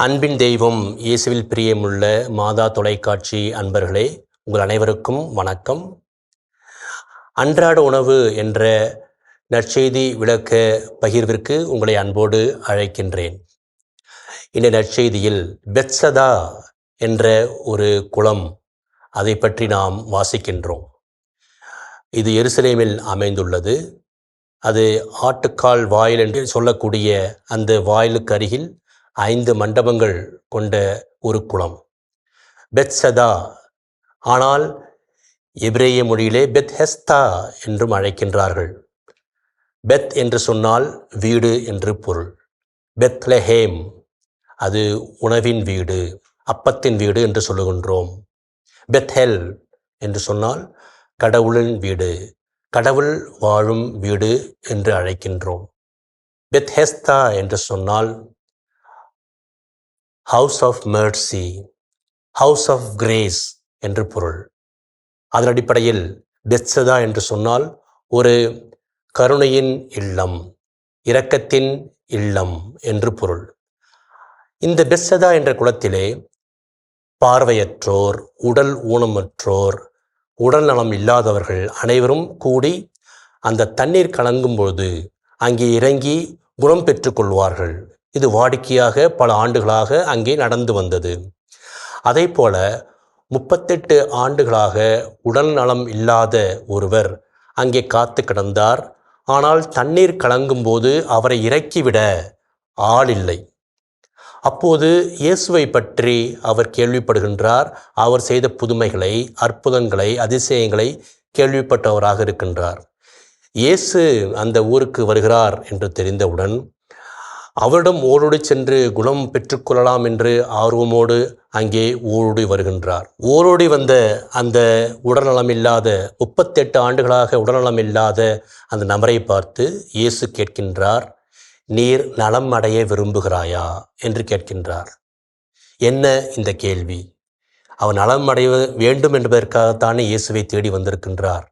அன்பின் தெய்வம் இயேசுவில் பிரியமுள்ள மாதா தொலைக்காட்சி அன்பர்களே, உங்கள் அனைவருக்கும் வணக்கம். அன்றாட உணவு என்ற நற்செய்தி விளக்க பகிர்விற்கு உங்களை அன்போடு அழைக்கின்றேன். இந்த நற்செய்தியில் பெத்சதா என்ற ஒரு குளம், அதை பற்றி நாம் வாசிக்கின்றோம். இது எருசலேமில் அமைந்துள்ளது. அது ஆட்டுக்கால் வாயில் என்று சொல்லக்கூடிய அந்த வாயிலுக்கு அருகில் 5 மண்டபங்கள் கொண்ட ஒரு குளம் பெத்சதா. ஆனால் எபிரேய மொழியிலே பெத்ஹெஸ்தா என்றும் அழைக்கின்றார்கள். பெத் என்று சொன்னால் வீடு என்று பொருள். பெத்லஹேம் அது உணவின் வீடு, அப்பத்தின் வீடு என்று சொல்லுகின்றோம். பெத்ஹெல் என்று சொன்னால் கடவுளின் வீடு, கடவுள் வாழும் வீடு என்று அழைக்கின்றோம். பெத்ஹெஸ்தா என்று சொன்னால் house of mercy, house of grace என்று பொருள். அதன் அடிப்படையில் பெத்சதா என்று சொன்னால் ஒரு கருணையின் இல்லம், இரக்கத்தின் இல்லம் என்று பொருள். இந்த பெத்சதா என்ற குளத்திலே பார்வையற்றோர், உடல் ஊனமற்றோர், உடல் நலம் இல்லாதவர்கள் அனைவரும் கூடி அந்த தண்ணீர் கலங்கும்போது அங்கே இறங்கி குணம் பெற்றுக்கொள்வார்கள். இது வாடிக்கையாக பல ஆண்டுகளாக அங்கே நடந்து வந்தது. அதே போல 38 ஆண்டுகளாக உடல் நலம் இல்லாத ஒருவர் அங்கே காத்து கிடந்தார். ஆனால் தண்ணீர் கலங்கும்போது அவரை இறக்கிவிட ஆள் இல்லை. அப்போது இயேசுவை பற்றி அவர் கேள்விப்படுகின்றார். அவர் செய்த புதுமைகளை, அற்புதங்களை, அதிசயங்களை கேள்விப்பட்டவராக இருக்கின்றார். இயேசு அந்த ஊருக்கு வருகிறார் என்று தெரிந்தவுடன் அவரிடம் ஓடோடி சென்று குணம் பெற்றுக்கொள்ளலாம் என்று ஆர்வமோடு அங்கே ஓடோடி வருகின்றார். ஓடோடி வந்த அந்த உடல்நலமில்லாத 38 ஆண்டுகளாக உடல்நலமில்லாத அந்த நபரை பார்த்து இயேசு கேட்கின்றார், நீர் நலம் அடைய விரும்புகிறாயா என்று கேட்கின்றார். என்ன இந்த கேள்வி? அவன் நலம் அடைய வேண்டும் என்பதற்காகத்தானே இயேசுவை தேடி வந்திருக்கின்றார்.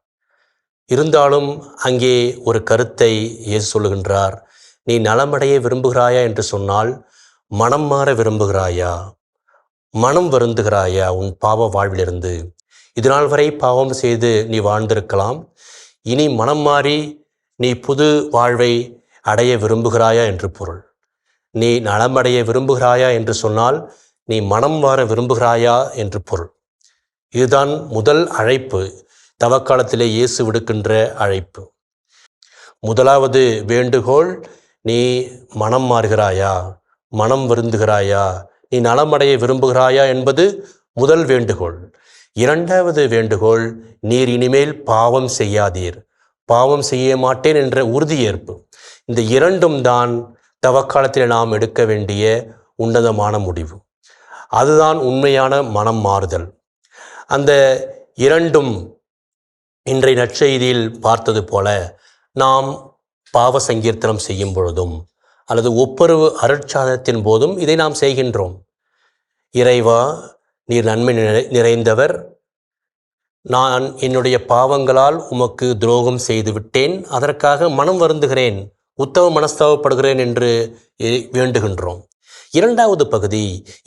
இருந்தாலும் அங்கே ஒரு கருத்தை இயேசு சொல்லுகின்றார். நீ நலமடைய விரும்புகிறாயா என்று சொன்னால் மனம் மாற விரும்புகிறாயா, மனம் வருந்துகிறாயா உன் பாவ வாழ்விலிருந்து? இதுநாள் வரை பாவம் செய்து நீ வாழ்ந்திருக்கலாம். இனி மனம் மாறி நீ புது வாழ்வை அடைய விரும்புகிறாயா என்று பொருள். நீ நலமடைய விரும்புகிறாயா என்று சொன்னால் நீ மனம் மாற விரும்புகிறாயா என்று பொருள். இதுதான் முதல் அழைப்பு, தவக்காலத்திலே இயேசு விடுக்கின்ற அழைப்பு. முதலாவது வேண்டுகோள், நீ மனம் மாறுகிறாயா, மனம் வருந்துகிறாயா, நீ நலமடைய விரும்புகிறாயா என்பது முதல் வேண்டுகோள். இரண்டாவது வேண்டுகோள், நீர் இனிமேல் பாவம் செய்யாதீர், பாவம் செய்ய மாட்டேன் என்ற உறுதியேற்பு. இந்த இரண்டும் தான் தவக்காலத்தில் நாம் எடுக்க வேண்டிய உன்னதமான முடிவு. அதுதான் உண்மையான மனம் மாறுதல். அந்த இரண்டும் இன்றைய நற்செய்தியில் பார்த்தது போல நாம் பாவ சங்கீர்த்தனம் செய்யும் பொழுதும் அல்லது ஒப்புரவு அருட்சாதனத்தின் போதும் இதை நாம் செய்கின்றோம். இறைவா, நீர் நன்மை நிறைந்தவர், நான் என்னுடைய பாவங்களால் உமக்கு துரோகம் செய்து விட்டேன், அதற்காக மனம் வருந்துகிறேன், உத்தம மனஸ்தாபப்படுகிறேன் என்று வேண்டுகின்றோம். இரண்டாவது பகுதி,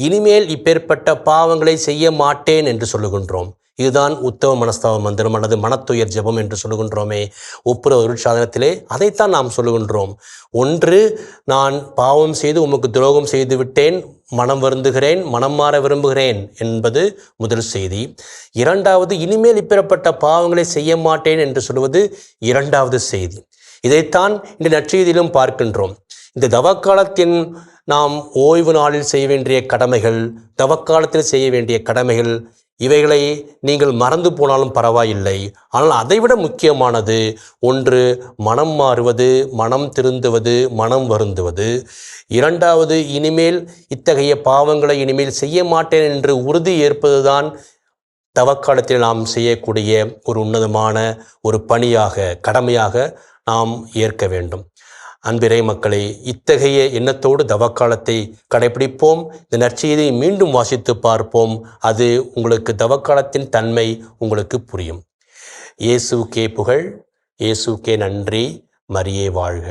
இனிமேல் இப்பேற்பட்ட பாவங்களை செய்ய மாட்டேன் என்று சொல்லுகின்றோம். இதுதான் உத்தம மனஸ்தாப மந்திரம் அல்லது மனத்துயர் ஜெபம் என்று சொல்லுகின்றோமே ஒப்புரவு அருட்சாதனத்திலே. அதைத்தான் நாம் சொல்லுகின்றோம். ஒன்று, நான் பாவம் செய்து உமக்கு துரோகம் செய்து விட்டேன், மனம் வருந்துகிறேன், மனம் மாற விரும்புகிறேன் என்பது முதல் செய்தி. இரண்டாவது, இனிமேல் இப்பேற்பட்ட பாவங்களை செய்ய மாட்டேன் என்று சொல்வது இரண்டாவது செய்தி. இதைத்தான் இந்த நற்செய்தியிலும் பார்க்கின்றோம். இந்த தவக்காலத்தின் நாம் ஓய்வு நாளில் செய்ய வேண்டிய கடமைகள், தவக்காலத்தில் செய்ய வேண்டிய கடமைகள், இவைகளை நீங்கள் மறந்து போனாலும் பரவாயில்லை. ஆனால் அதைவிட முக்கியமானது ஒன்று, மனம் மாறுவது, மனம் திருந்துவது, மனம் வருந்துவது. இரண்டாவது, இனிமேல் இத்தகைய பாவங்களை இனிமேல் செய்ய மாட்டேன் என்று உறுதி ஏற்பதுதான் தவக்காலத்தில் நாம் செய்யக்கூடிய ஒரு உன்னதமான ஒரு பணியாக, கடமையாக நாம் ஏற்க வேண்டும். அன்பிறை மக்களே, இத்தகைய எண்ணத்தோடு தவக்காலத்தை கடைபிடிப்போம். இந்த நற்செய்தியை மீண்டும் வாசித்து பார்ப்போம். அது உங்களுக்கு தவக்காலத்தின் தன்மை உங்களுக்கு புரியும். இயேசுவுக்கே புகழ், இயேசுவுக்கே நன்றி, மரியே வாழ்க.